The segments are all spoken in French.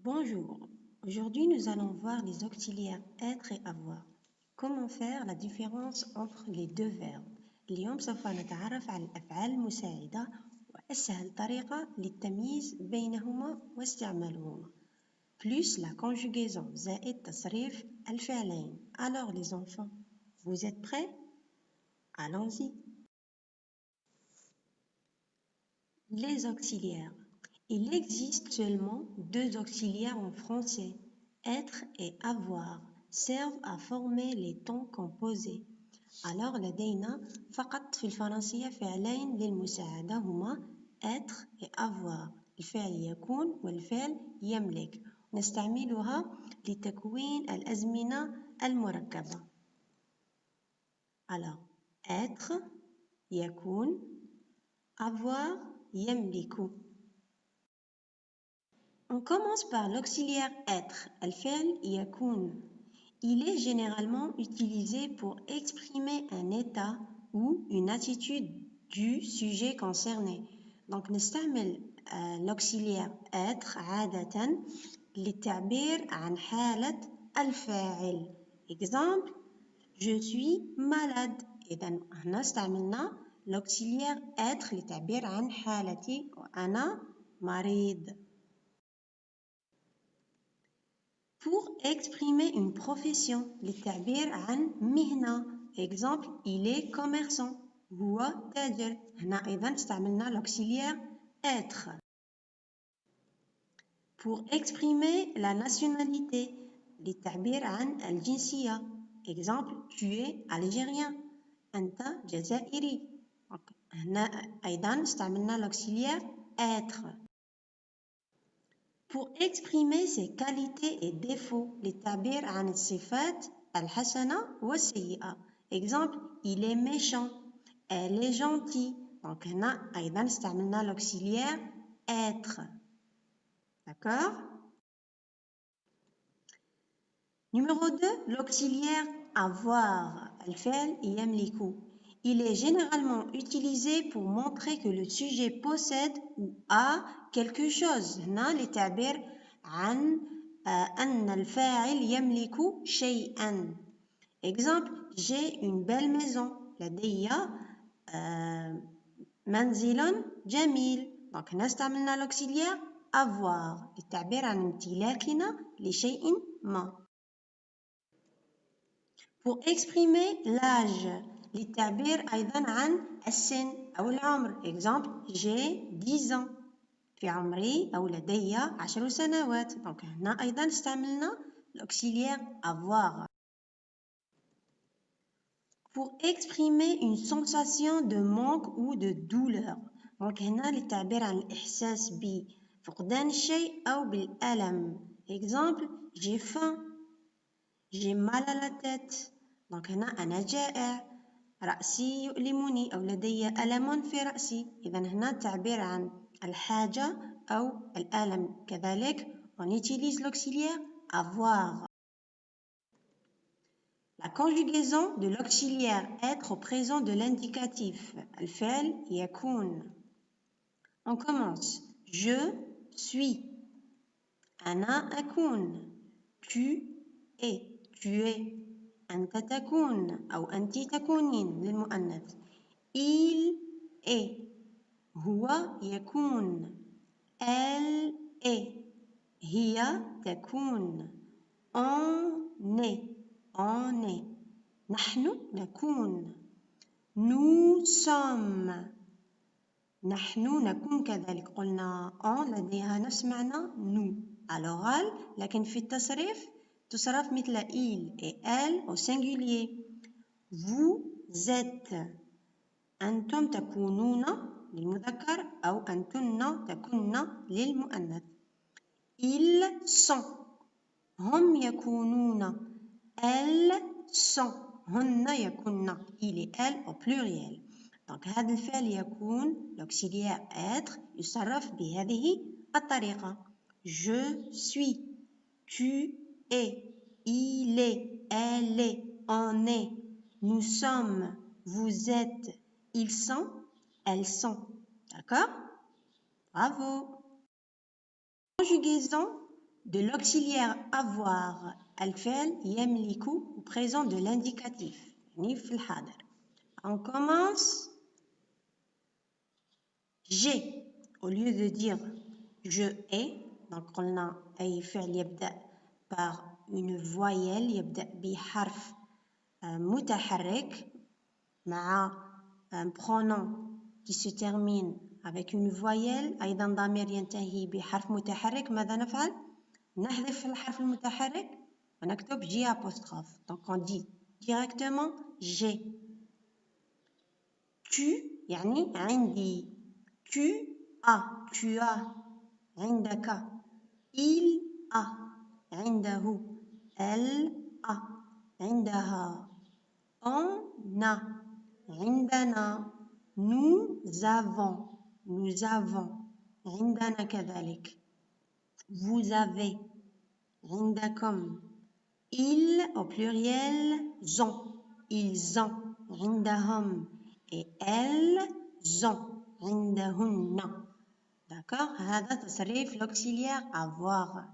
Bonjour, aujourd'hui nous allons voir les auxiliaires être et avoir. Comment faire la différence entre les deux verbes؟ اليوم سوف نتعرف على الأفعال المساعدة وأسهل طريقة للتمييز بينهما واستعمالهما. Plus la conjugaison زائد تصريف الفعلين. Alors les enfants, vous êtes prêts? Allons-y. Les auxiliaires. Il existe seulement deux auxiliaires en français, être et avoir, servent à former les temps composés. Alors لدينا فقط في الفرنسية فعلين للمساعدة هما être et avoir. الفعل يكون والفعل يملك. نستعملها لتكوين الأزمنة المركبة. Alors être يكون, avoir يملك. On commence par l'auxiliaire être, الفعل يكون. Il est généralement utilisé pour exprimer un état ou une attitude du sujet concerné. Donc نستعمل l'auxiliaire être عادة للتعبير عن حالة الفاعل. Exemple, je suis malade. إذن هنا استعملنا l'auxiliaire être للتعبير عن حالتي وأنا مريض. Pour exprimer une profession للتعبير عن مهنة. Exemple, il est commerçant. هو تاجر. هنا أيضا استعملنا l'auxiliaire être. Pour exprimer la nationalité للتعبير عن الجنسية. Exemple, tu es algérien. أنت جزائري. هنا أيضا استعملنا l'auxiliaire être. Pour exprimer ses qualités et défauts للتعبير عن الصفات الحسنة والسيئة. Exemple, il est méchant. Elle est gentille. Donc هنا أيضا استعملنا l'auxiliaire être. D'accord? Numéro 2, l'auxiliaire avoir. الفعل يملك. Il est généralement utilisé pour montrer que le sujet possède ou a quelque chose. هنا للتعبير عن أن الفاعل يملك شيئا. Exemple, j'ai une belle maison. لدي منزل جميل. Donc هنا استعملنا l'auxiliaire avoir للتعبير عن امتلاكنا لشيء ما. Pour exprimer l'âge للتعبير أيضا عن السن أو العمر. Exemple, j'ai 10 ans. في عمري أو لدي 10 سنوات. Donc هنا أيضا استعملنا l'auxiliaire avoir. Pour exprimer une sensation de manque ou de douleur. Donc هنا للتعبير عن الإحساس بفقدان الشيء أو بالألم. Exemple, j'ai faim. J'ai mal à la tête. Donc هنا أنا جائع. رأسي يؤلمني أو لدي ألم في رأسي. إذن هنا تعبير عن الحاجة أو الألم. كذلك on utilise l'auxiliaire avoir. La conjugaison de l'auxiliaire être au présent de l'indicatif. الفعل يكون. On commence. Je suis. أنا أكون. Tu es. Tu es. أنت تكون أو أنت تكونين للمؤنث. Il est. هو يكون. Elle est. هي تكون. On est. On est. نحن نكون. Nous sommes. نحن نكون كذلك. قلنا on لديها نفس معنى nous à l'oral, لكن في التصريف تصرف مثل il et elle au singulier. Vous êtes. أنتم تكونون للمذكر أو أنتن تكون للمؤنث. Ils sont. هم يكونون. Elles sont. هن يكون. Il et elle au pluriel. Donc هذا الفعل يكون l'auxiliaire être يصرف بهذه الطريقة. Je suis. Tu es. Il est. Elle est. On est. Nous sommes. Vous êtes. Ils sont. Elles sont. D'accord? Bravo. Conjugaison de l'auxiliaire avoir الفعل يملك au présent de l'indicatif يعني في الحاضر. On commence j'ai au lieu de dire je ai donc قلنا أي فعل يبدأ par une voyelle يبدأ بحرف متحرك مع un pronom qui se termine avec une voyelle أيضا ضمير ينتهي بحرف متحرك. ماذا نفعل؟ نحذف الحرف المتحرك ونكتب J apostrophe. Donc on dit directement j'ai. Tu يعني عندي. Tu as. Tu as. عندك. Il a. عنده. Elle a. عندها. On a. عندنا. Nous avons. Nous avons. عندنا كذلك. Vous avez. عندكم. Ils au pluriel ont. Ils ont. عندهم. Et elles ont. عندهن. D'accord? هذا تصريف l'auxiliaire avoir.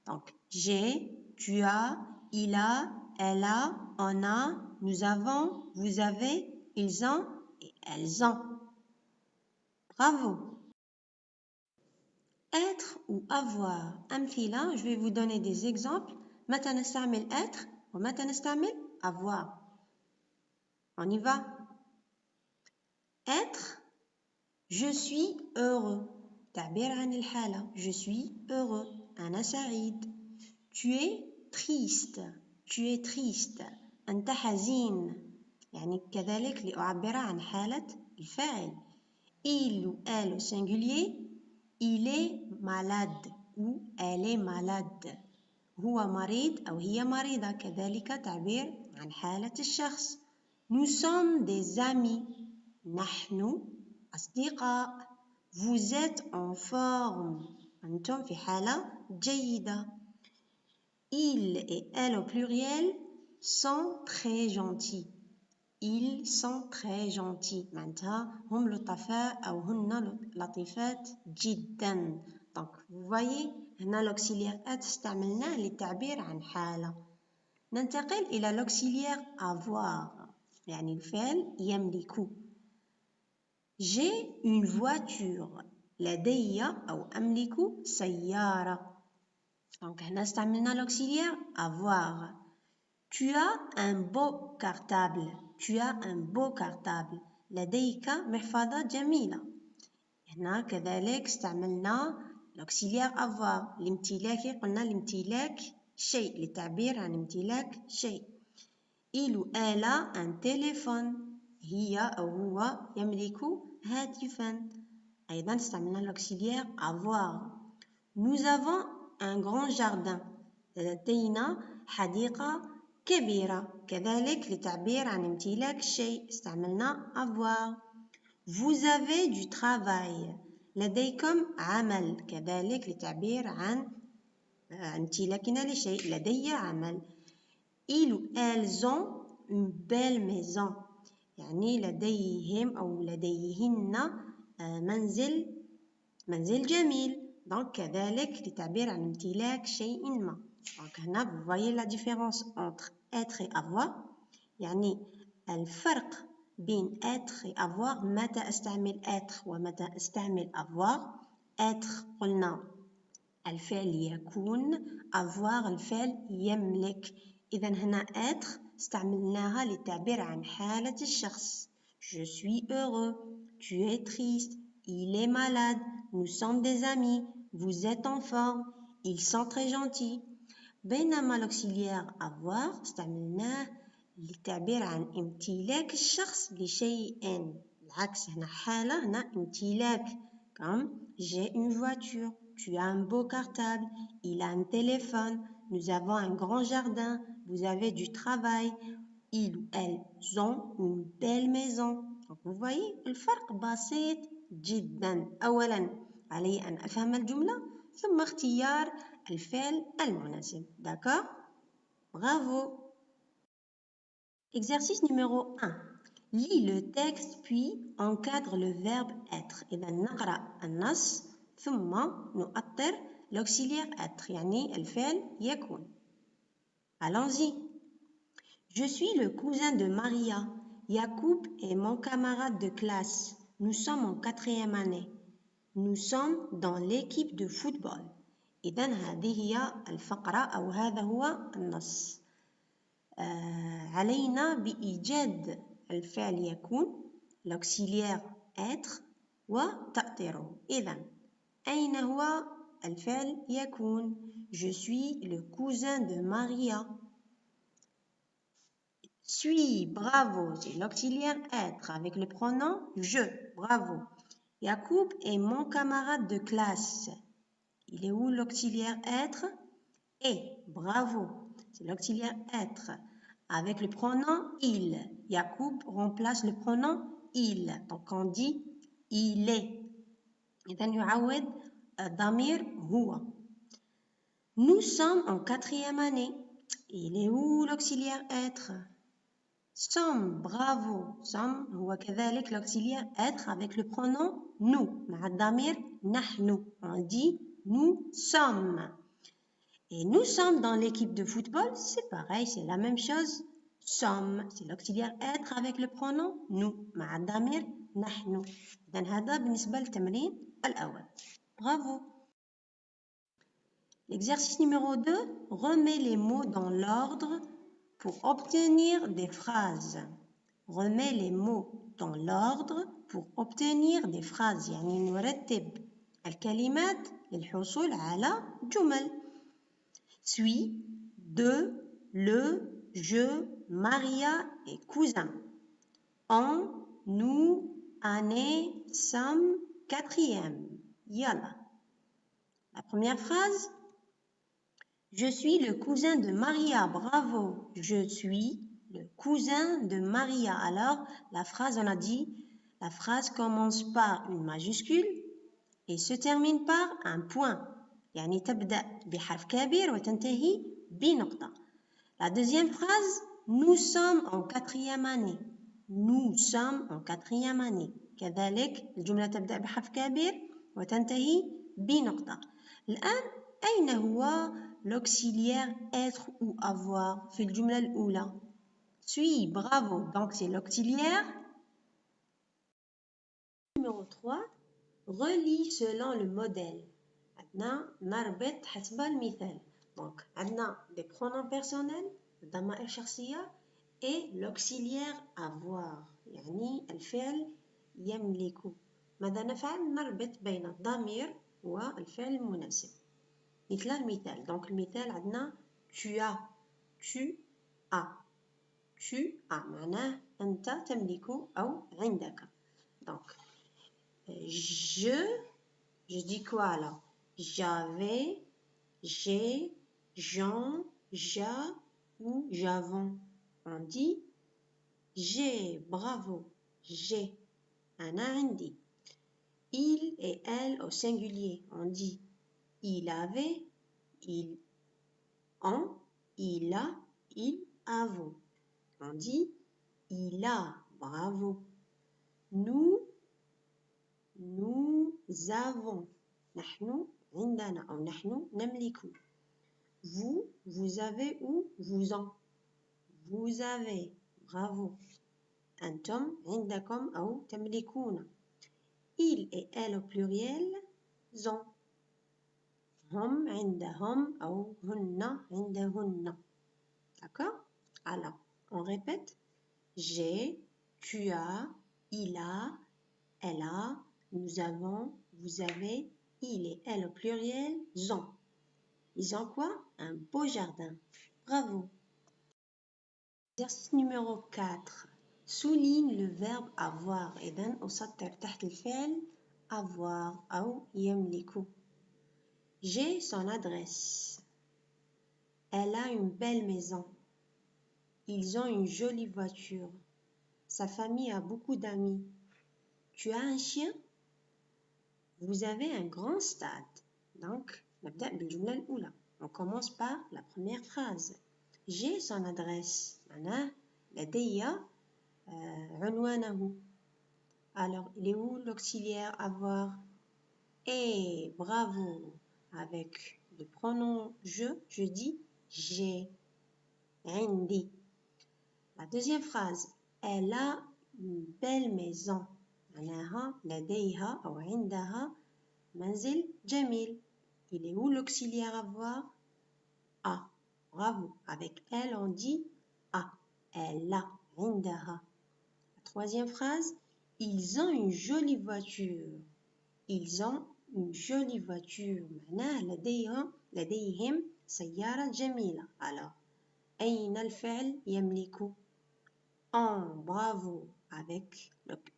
Donc j'ai, tu as, il a, elle a, on a, nous avons, vous avez, ils ont et elles ont. Bravo! Être ou avoir. أمثلة, je vais vous donner des exemples. متى نستعمل être ومتى نستعمل avoir. On y va. Être, je suis heureux. تعبير عن الحالة. Je suis heureux. أنا سعيد. Tu es triste. Tu es triste. أنت حزين. يعني كذلك لأعبر عن حالة الفاعل. Il ou elle au singulier. Il est malade ou elle est malade. هو مريض أو هي مريضة. كذلك تعبير عن حالة الشخص. Nous sommes des amis. نحن أصدقاء. Vous êtes en forme. أنتم في حالة جيدة. Il et elle au pluriel sont très gentils. Ils sont très gentils. معناتها هم لطفاء أو هن لطيفات جدا. Donc vous voyez هنا l'auxiliaire être استعملناه للتعبير عن حالة. ننتقل إلى l'auxiliaire avoir يعني الفعل يملك. J'ai une voiture. لدي أو أملك سيارة. Donc هنا استعملنا l'auxiliaire avoir. Tu as un beau cartable. Tu as un beau cartable. لديك محفظة جميلة. هنا كذلك استعملنا l'auxiliaire avoir. الامتلاك قلنا الامتلاك شيء للتعبير عن امتلاك شيء. Il ou elle a un téléphone. هي أو هو يملك هاتفا. أيضا استعملنا l'auxiliaire avoir. Nous avons un grand jardin. لدينا حديقة كبيرة. كذلك للتعبير عن امتلاك شيء استعملنا avoir. Vous avez du travail. لديكم عمل. كذلك للتعبير عن امتلاكنا لشيء. لدي عمل. Ils ou elles ont une belle maison. يعني لديهم أو لديهن منزل جميل. Donc كذلك للتعبير عن امتلاك شيء ما. Donc هنا vous voyez la différence entre être et avoir. يعني الفرق بين être et avoir. متى أستعمل être ومتى أستعمل avoir. être قلنا الفعل يكون. avoir الفعل يملك. إذا هنا être استعملناها للتعبير عن حالة الشخص. Je suis heureux. Tu es triste. Il est malade. Nous sommes des amis. Vous êtes en forme. Ils sont très gentils. بينما l'auxiliaire avoir استعملناه للتعبير عن امتلاك الشخص لشيء. العكس هنا حالة. هنا امتلاك. Comme j'ai une voiture. Tu as un beau cartable. Il a un téléphone. Nous avons un grand jardin. Vous avez du travail. Ils ou elles ont une belle maison. Donc vous voyez الفرق بسيط جدا. أولا علي أن أفهم الجملة ثم اختيار الفعل المناسب. D'accord? Bravo! Exercice numéro 1. Lis le texte puis encadre le verbe être. إذا نقرأ النص ثم نؤطر l'auxiliaire être يعني الفعل يكون. Allons-y. Je suis le cousin de Maria. Yacoub est mon camarade de classe. Nous sommes en 4e année. Nous sommes dans l'équipe de football. إذن هذه هي الفقرة أو هذا هو النص. علينا بإيجاد الفعل يكون l'auxiliaire être وتأطيره. إذن أين هو الفعل يكون؟ Je suis le cousin de Maria. Suis, bravo, c'est l'auxiliaire être avec le pronom je, bravo. Yacoub est mon camarade de classe. Il est où l'auxiliaire être? Et, bravo, c'est l'auxiliaire être avec le pronom il. Yacoub remplace le pronom il. Donc on dit il est. إذن يعود الضمير هو. Nous sommes en 4e année. Il est où l'auxiliaire être? Sommes, bravo. Sommes هو كذلك l'auxiliaire être avec le pronom nous. مع الضمير نحن. On dit nous sommes. Et nous sommes dans l'équipe de football, c'est pareil, c'est la même chose. Sommes, c'est l'auxiliaire être avec le pronom nous. مع الضمير نحن. إذن هذا بالنسبة للتمرين الأول. Bravo. L'exercice numéro 2, remets les mots dans l'ordre pour obtenir des phrases. Remets les mots dans l'ordre pour obtenir des phrases. يعني نرتب الكلمات للحصول على جمل. Suis, de, le, je, Maria et cousin. En, nous, année, sommes, 4e. Yalla. La première phrase. Je suis le cousin de Maria, bravo. Je suis le cousin de Maria. Alors, la phrase, on a dit, la phrase commence par une majuscule et se termine par un point. يعني تبدأ بحرف كبير وتنتهي بنقطة. La deuxième phrase, nous sommes en 4e année. Nous sommes en 4e année. كذلك الجملة تبدأ بحرف كبير وتنتهي بنقطة. الآن أين هو l'auxiliaire être ou avoir في الجملة الأولى؟ Suis, bravo. Donc c'est l'auxiliaire. Numéro 3, relis selon le modèle. عندنا نربط حسب المثال. Donc عندنا des pronoms personnels ضمائر شخصية et l'auxiliaire avoir يعني الفعل يملك. ماذا نفعل؟ نربط بين الضمير والفعل المناسب. مثل المثال. Donc المثال عندنا tu as, tu as. Tu as معناه أنت تملك أو عندك. Donc je dis quoi alors? J'avais, j'ai, j'en, j'a ou j'avons. On dit j'ai, bravo, j'ai. أنا عندي. Il et elle au singulier. On dit il avait, ils ont, il a, ils avons. On dit il a, bravo. Nous avons. نحن عندنا أو نحن نملك. Vous avez ou vous en. Vous avez, bravo. أنتم عندكم أو تملكون. Il et elle au pluriel ont. هم عندهم أو هن عندهن. D'accord? Alors, on répète. J'ai, tu as, il a, elle a, nous avons, vous avez, il et elle au pluriel ont. Ils ont quoi? Un beau jardin. Bravo. Exercice numéro 4. Souligne le verbe avoir. إذن أسطر تحت الفعل avoir أو يملك. J'ai son adresse. Elle a une belle maison. Ils ont une jolie voiture. Sa famille a beaucoup d'amis. Tu as un chien? Vous avez un grand stade. Donc, نبدأ بالجملة الأولى. On commence par la première phrase. J'ai son adresse. معناه لدي عنوانه. Alors, il est où l'auxiliaire avoir? Eh, bravo. avec le pronom je dis j'ai. عندي. La deuxième phrase, elle a une belle maison. معناها لديها أو عندها منزل جميل. Il est où l'auxiliaire avoir? A. Bravo. Avec elle, on dit A. Elle a. عندها. La troisième phrase, ils ont une jolie voiture. Ils ont une jolie voiture. معناها لديهم سيارة جميلة. Alors, أين الفعل يملك؟ En, bravo.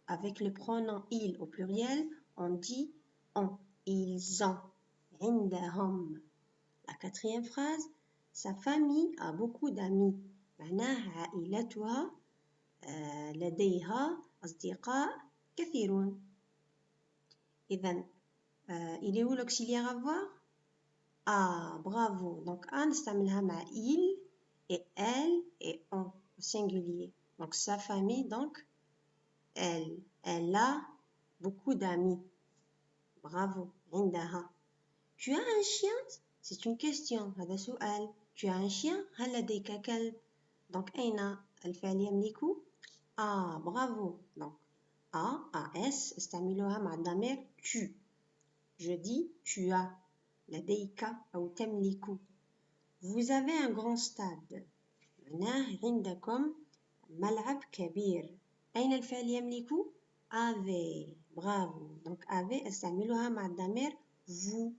Avec le pronom il au pluriel, on dit on. Ils ont. عندهم. La quatrième phrase, sa famille a beaucoup d'amis. معناها عائلتها لديها أصدقاء كثيرون. إذن il est où l'auxiliaire avoir? Ah, bravo. Donc, A نستعملها مع il et elle et on au singulier. Donc, sa famille, donc, elle a beaucoup d'amis. Bravo. عندها. Tu as un chien? C'est une question. هذا سؤال. Tu as un chien? هل لديك كلب? Donc, أين الفعل يملك؟ Ah, bravo. Donc, AS استعملوها مع الضمير tu. Je dis tu as. لديك أو تملك. Vous avez un grand stade. معناه عندكم ملعب كبير. أين الفعل يملك؟ avez. Bravo. Donc, avez استعملوها مع الضمير vous.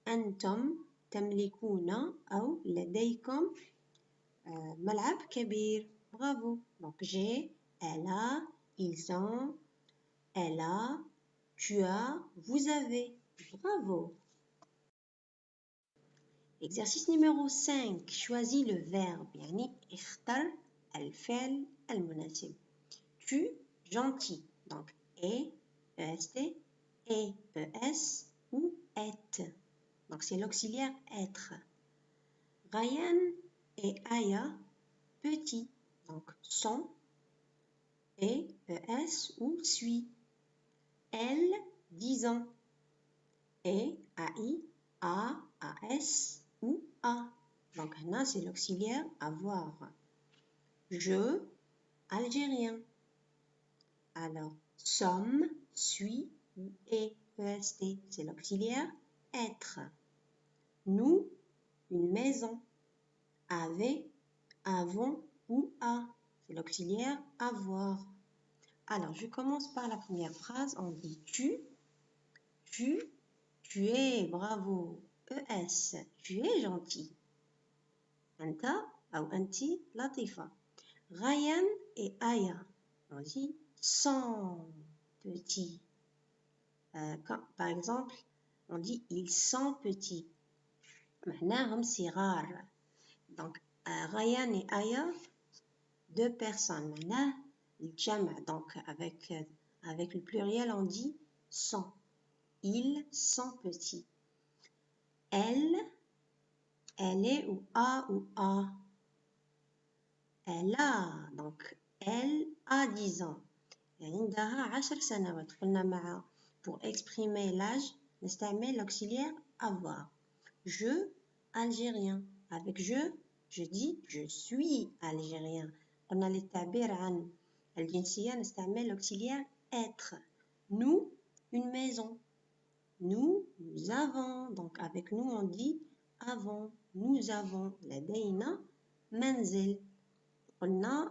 أنتم تملكون أو لديكم ملعب كبير. Bravo. Donc, j'ai, elle a, ils ont, elle a, tu as, vous avez. Bravo. Exercice numéro 5. Choisis le verbe. يعني اختر الفعل المناسب. Tu, gentil. Donc, est, est, es ou est. Donc, c'est l'auxiliaire être. Ryan et Aya, petit. Donc, sont, est, es ou suis. Elle, 10 ans. Et, ai, a, as ou a. Donc, là, c'est l'auxiliaire avoir. Je, algérien. Alors, sommes, suis ou est, est, c'est l'auxiliaire être. Nous, une maison. Avait, avons ou a, c'est l'auxiliaire avoir. Alors, je commence par la première phrase. On dit tu es, bravo. ES, tu es gentil. Anta ou anti, latifa. Ryan et Aya, on dit sont petits. Par exemple, on dit ils sont petits. معناهم صغار. Donc, Ryan et Aya, deux personnes. معناه الجمع. Donc, avec le pluriel, on dit sont. Ils sont petits. Elle est ou a. Elle a. Donc, elle a 10 ans. عندها 10 سنوات. قلنا مع pour exprimer l'âge نستعمل l'auxiliaire avoir. Je, algérien. Avec je dis je suis algérien. قلنا للتعبير عن الجنسية نستعمل l'auxiliaire être. Nous, une maison. Nous avons. Donc avec nous on dit avons. Nous avons. لدينا منزل. قلنا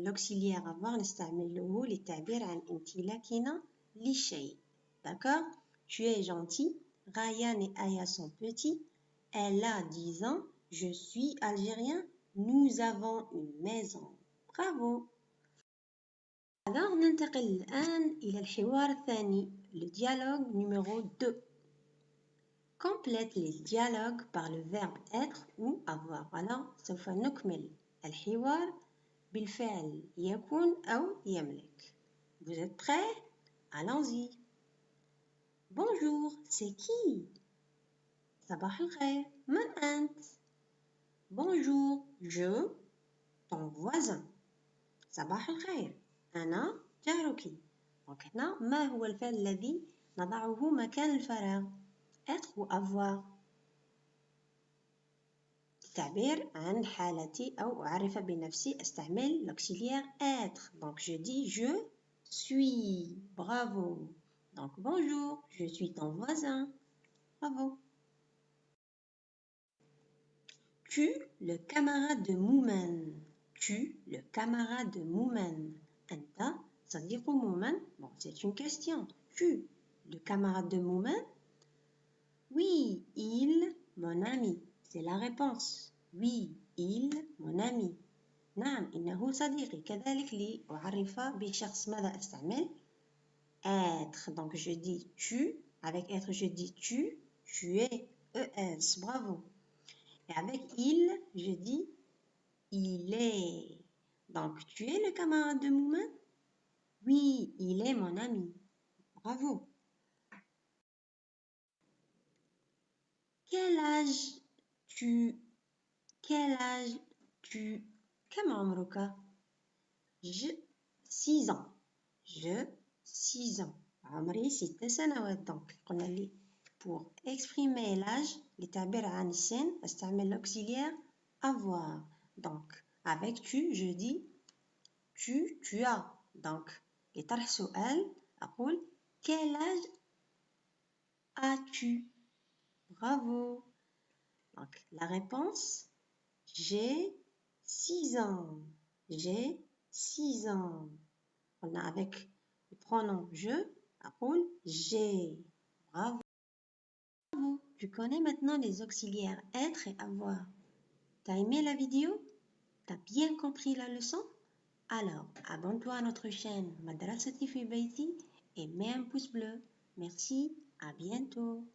l'auxiliaire avoir نستعمله للتعبير عن امتلاكنا لشيء. D'accord? Tu es gentil. Ryan et Aya sont petits. Elle a 10 ans. Je suis algérien. Nous avons une maison. Bravo. Alors ننتقل الآن إلى الحوار الثاني. Le dialogue numéro 2. Complète les dialogues par le verbe être ou avoir. Alors سوف نكمل الحوار بالفعل يكون أو يملك. Vous êtes prêts? Allons-y. Bonjour, c'est qui? صباح الخير. من أنت? Bonjour, je, ton voisin. صباح الخير. أنا جارك. Donc هنا ما هو الفعل الذي نضعه مكان الفراغ? Être ou avoir. تعبير عن حالتي أو أعرف بنفسي أستعمل l'auxiliaire être. Donc je dis je suis. Bravo. Donc bonjour, je suis ton voisin. Bravo. Tu, le camarade de Moumen. Tu, le camarade de Moumen. أنت صديق مومن. Bon, c'est une question. Tu, le camarade de Moumen? Oui, il, mon ami. C'est la réponse. Oui, il, mon ami. نعم إنه صديقي. كذلك لأعرف بشخص ماذا أستعمل؟ Être. Donc je dis tu. Avec être je dis tu. Tu es. ES. Bravo. Et avec il, je dis il est. Donc tu es le camarade de Moumen? Oui, il est mon ami. Bravo. Quel âge tu Quel âge tu كم عمرك؟ Je 6 ans. Je 6 ans. عمري 6 سنوات. Donc قلنا لي pour exprimer l'âge لتعبير عن السن استعمل l'auxiliaire avoir. Donc avec tu je dis tu as. Donc لطرح سؤال أقول quel âge as-tu? Bravo. Donc la réponse j'ai 6 ans. J'ai 6 ans. On a avec le pronom je, أقول j'ai. Bravo. Tu connais maintenant les auxiliaires être et avoir. T'as aimé la vidéo? T'as bien compris la leçon? Alors, abonne-toi à notre chaîne Madrasati fi Bayti et mets un pouce bleu. Merci, à bientôt.